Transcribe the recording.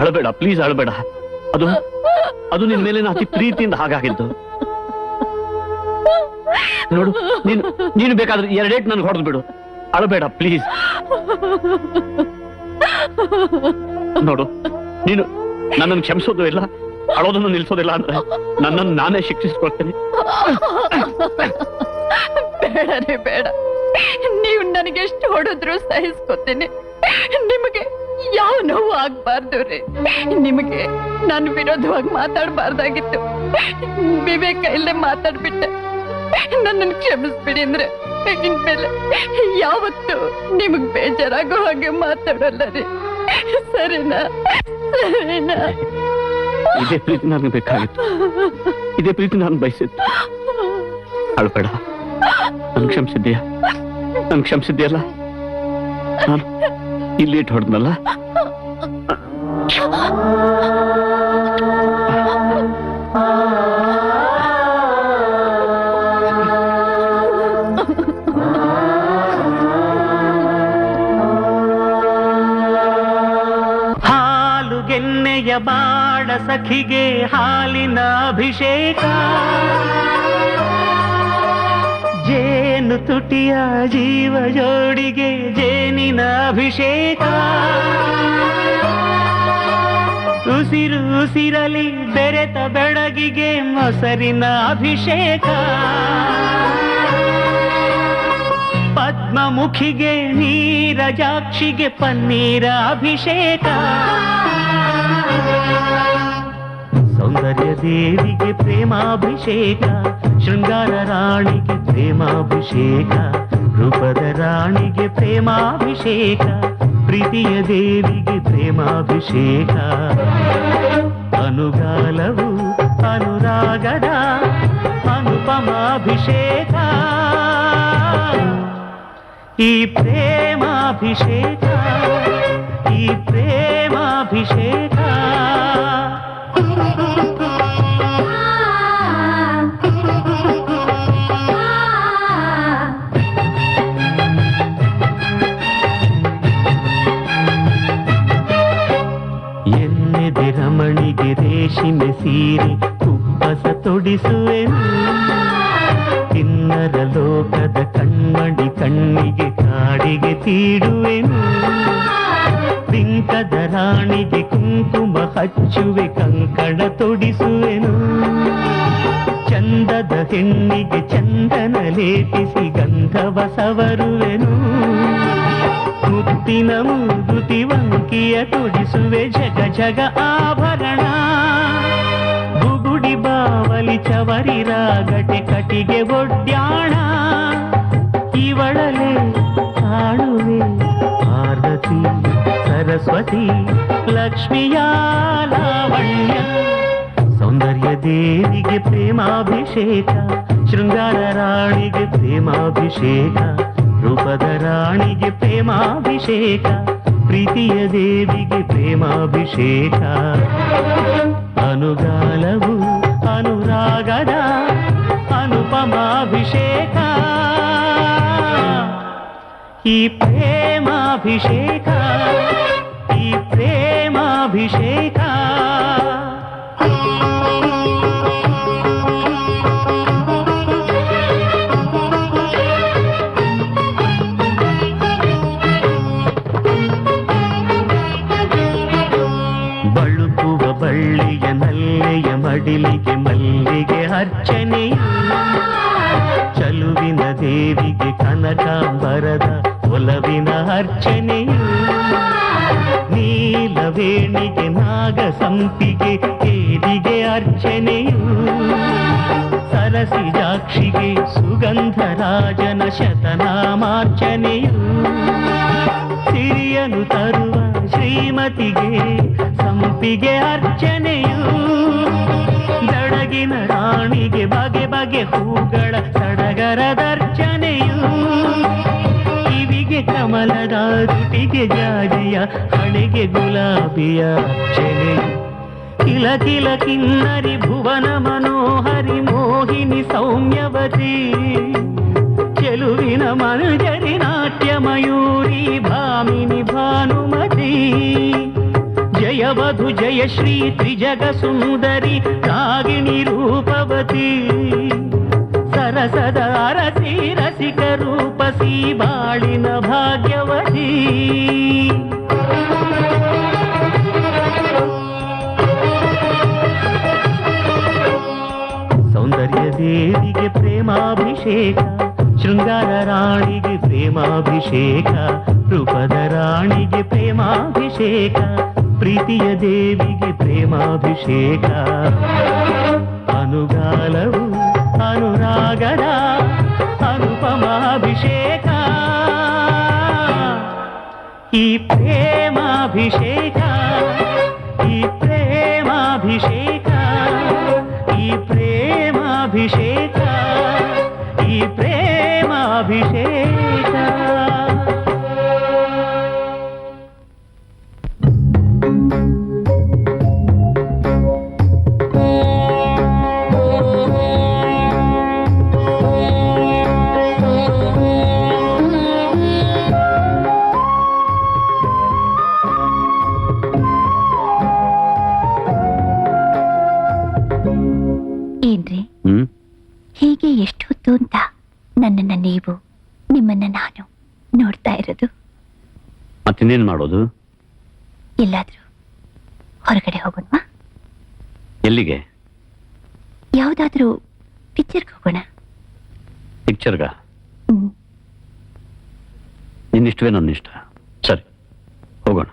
ಅಳಬೇಡ, ಪ್ಲೀಸ್ ಅಳಬೇಡ. ಅದು ಅದು ನಿನ್ ಮೇಲಿನ ಅತಿ ಪ್ರೀತಿಯಿಂದ ಹಾಗಾಗಿದ್ದು. ನೋಡು, ನೀನು ಬೇಕಾದ್ರೆ 2 ಏಟು ನನ್ಗೆ ಹೊಡೆದು ಬಿಡು. ಅಳಬೇಡ ಪ್ಲೀಸ್. ನೋಡು, ನೀನು ನನ್ನನ್ನು ಕ್ಷಮಿಸೋದು ಇಲ್ಲ, ಅಳೋದನ್ನು ನಿಲ್ಸೋದಿಲ್ಲ ಅಂದ್ರೆ ನನ್ನನ್ನು ನಾನೇ ಶಿಕ್ಷಿಸ್ಕೊಳ್ತೇನೆ. ಬೇಡನೇ ಬೇಡ, ನೀವು ನನಗೆ ಎಷ್ಟು ಹೊಡೆದ್ರು ಸಹಿಸ್ಕೊತೀನಿ. ನಿಮಗೆ ಯಾವ ನೋವು ಆಗ್ಬಾರ್ದು ರೀ. ನಿಮಗೆ ನಾನು ವಿರೋಧವಾಗಿ ಮಾತಾಡಬಾರ್ದಾಗಿತ್ತು. ವಿವೇಕ ಇಲ್ಲೇ ಮಾತಾಡ್ಬಿಟ್ಟೆ. ನನ್ನನ್ನು ಕ್ಷಮಿಸ್ಬಿಡಿ ಅಂದ್ರೆ ಇನ್ಮೇಲೆ ಯಾವತ್ತು ನಿಮಗ್ ಬೇಜಾರಾಗೋ ಹಾಗೆ ಮಾತಾಡಲ್ಲ ರೀ. ಸರಿನಾ? ಸರಿನಾ? ಇದೇ ಪ್ರೀತಿ ನನಗೆ ಬೇಕಾಗಿತ್ತು, ಇದೇ ಪ್ರೀತಿ ನಾನು ಬಯಸಿದ್ದು. ಅಳಬೇಡ, ನನ್ ಕ್ಷಮಿಸಿದ್ದೀಯಾ? ನನ್ ಕ್ಷಮಿಸಿದ್ಯಲ್ಲ? ನಾನು ಇಲ್ಲಿ ಇಟ್ಟು ಹೊಡೆದ್ನಲ್ಲ. ಹಾಲುಗೆನ್ನೆಯ ಬಾಡ ಸಖಿಗೆ ಹಾಲಿನ ಅಭಿಷೇಕ, ಜೇನು ತುಟಿಯ ಜೀವ ಜೋಡಿಗೆ ಜೇನಿನ ಅಭಿಷೇಕ, ಉಸಿರು ಉಸಿರಲಿ ಬೆರೆತ ಬೆಳಗಿಗೆ ಮೊಸರಿನ ಅಭಿಷೇಕ, ಪದ್ಮಮುಖಿಗೆ ನೀರಜಾಕ್ಷಿಗೆ ಪನ್ನೀರ ಅಭಿಷೇಕ, ಸೌಂದರ್ಯ ದೇವಿಗೆ ಪ್ರೇಮಾಭಿಷೇಕ, ಶೃಂಗಾರ ರಾಣಿಗೆ ಪ್ರೇಮಾಭಿಷೇಕ, ರೂಪದ ರಾಣಿಗೆ ಪ್ರೇಮಾಭಿಷೇಕ, ಪ್ರೀತಿಯ ದೇವಿಗೆ ಪ್ರೇಮಾಭಿಷೇಕ, ಅನುಗಾಲವು ಅನುರಾಗದ ಅನುಪಮಾಭಿಷೇಕ, ಈ ಪ್ರೇಮಾಭಿಷೇಕ, ಈ ಪ್ರೇಮಾಭಿಷೇಕ. ಎನ್ನೆದೆ ರಮಣಿಗೆ ರೇಷ್ಮೆ ಸೀರೆ ಕುಪ್ಪಸ ತೊಡಿಸುವೆನು, ಕಿನ್ನರ ಲೋಕದ ಕಣ್ಮಣಿ ಕಣ್ಣಿಗೆ ಕಾಡಿಗೆ ತೀಡುವೆನು, ಬಿಂಕದ ರಾಣಿಗೆ ಕುಂಕುಮ ಹಚ್ಚುವೆ ಕಂಕಣ ತೊಡಿಸುವೆನು, ಚಂದದ ಹೆಣ್ಣಿಗೆ ಚಂದನ ಲೇಪಿಸಿ ಗಂಧವ ಸವರುವೆನು, ಮುತ್ತಿನ ಮೂಗುತಿ ವಂಕಿಯ ತೊಡಿಸುವೆ ಜಗ ಜಗ ಆಭರಣ, ಬುಗುಡಿ ಬಾವಲಿ ಚವರಿ ರಾಗಟೆ ಕಟಿಗೆ ಒಡ್ಯಾಣ, ಇವಳಲೆ ಕಾಣುವೆ ಪಾರ್ವತಿ ಸರಸ್ವತಿ ಲಕ್ಷ್ಮಿಯ ಲಾವಣ್ಯ, ಸೌಂದರ್ಯ ದೇವಿಗೆ ಪ್ರೇಮಾಭಿಷೇಕ, ಶೃಂಗಾರ ರಾಣಿಗೆ ಪ್ರೇಮಾಭಿಷೇಕ, ರೂಪದ ರಾಣಿಗೆ ಪ್ರೇಮಾಭಿಷೇಕ, ಪ್ರೀತಿಯ ದೇವಿಗೆ ಪ್ರೇಮಾಭಿಷೇಕ, ಅನುಗಾಲವು ಅನುರಾಗದ ಅನುಪಮಾಭಿಷೇಕ, ಈ ಪ್ರೇಮಾಭಿಷೇಕ, ಈ ಪ್ರೇಮಾಭಿಷೇಕ. ಬಳುಕುವ ಬಳ್ಳಿಯ ನಲ್ಲೆಯ ಮಡಿಲಿಗೆ ಮಲ್ಲಿಗೆ ಅರ್ಚನೆಯು, ಚಲುವಿನ ದೇವಿಗೆ ಕನಕಾಂಬರದ ಒಲವಿನ ಅರ್ಚನೆಯು, ನೀಲವೇಣಿಗೆ ನಾಗ ಸಂಪಿಗೆ ಕೇದಿಗೆ ಅರ್ಚನೆಯು, ಸರಸಿಜಾಕ್ಷಿಗೆ ಸುಗಂಧರಾಜನ ಶತನಾಮಾರ್ಚನೆಯು, ಸಿರಿಯನು ತರುವ ಶ್ರೀಮತಿಗೆ ಸಂಪಿಗೆ ಅರ್ಚನೆಯು, ದಡಗಿನ ರಾಣಿಗೆ ಬಗೆ ಬಗೆ ಹೂಗಳ ಸಡಗರದರ್ಚನೆಯು, ಕಿವಿಗೆ ಕಮಲದ ತುಟಿಗೆ ಜಾಜಿಯ ಹಣೆಗೆ ಗುಲಾಬಿಯ ಅರ್ಚನೆಯು, ಕಿಲ ಕಿಲ ಕಿನ್ನರಿ ಭುವನ ಮನೋಹರಿ ಮೋಹಿನಿ ಸೌಮ್ಯವತಿ, ಚೆಲುವಿನ ಮನುಜರಿ ನಾಟ್ಯ ಮಯೂರಿ ಭಾಮಿನಿ ಭಾನುಮತಿ, ಜಯವಧು ಜಯಶ್ರೀ ತ್ರಿಜಗ ಸುಂದರಿ ನಾಗಿಣಿ ರೂಪವತಿ ಸರಸದ ಅರಸಿ ರಸಿಕ ರೂಪಸಿ ಬಾಳಿನ ಭಾಗ್ಯವತಿ ಸೌಂದರ್ಯ ದೇವಿಗೆ ಪ್ರೇಮಾಭಿಷೇಕ ಶೃಂಗಾರ ರಾಣಿಗೆ ಪ್ರೇಮಾಭಿಷೇಕ ರೂಪದ ರಾಣಿಗೆ ಪ್ರೇಮಾಭಿಷೇಕ ಪ್ರೀತಿಯ ದೇವಿಗೆ ಪ್ರೇಮಾಭಿಷೇಕ ಅನುಗಾಲವು ಅನುರಾಗದ ಅನುಪಮಾಭಿಷೇಕ ಈ ಪ್ರೇಮಾಭಿಷೇಕ ಈ ಪ್ರೇಮಾಭಿಷೇಕ ಈ ಪ್ರೇಮಾಭಿಷೇಕ ಈ ಪ್ರೇಮಾಭಿಷೇಕ ಏನ್ರಿ ಹೀಗೆ ಎಷ್ಟು ಹೊತ್ತು ಅಂತ ನನ್ನನ್ನ ನೀವು ನಿಮ್ಮನ್ನ ನಾನು ನೋಡ್ತಾ ಇರೋದು? ಮತ್ತಿನ್ನೇನ್ ಮಾಡೋದು? ಎಲ್ಲಾದ್ರೂ ಹೊರಗಡೆ ಹೋಗೋಣವಾ? ಎಲ್ಲಿಗೆ? ಯಾವ್ದಾದ್ರೂ ಪಿಕ್ಚರ್ಗೆ ಹೋಗೋಣ. ಪಿಕ್ಚರ್ಗ? ನಿನ್ನಿಷ್ಟವೇ ನನ್ನಿಷ್ಟ. ಸರಿ, ಹೋಗೋಣ.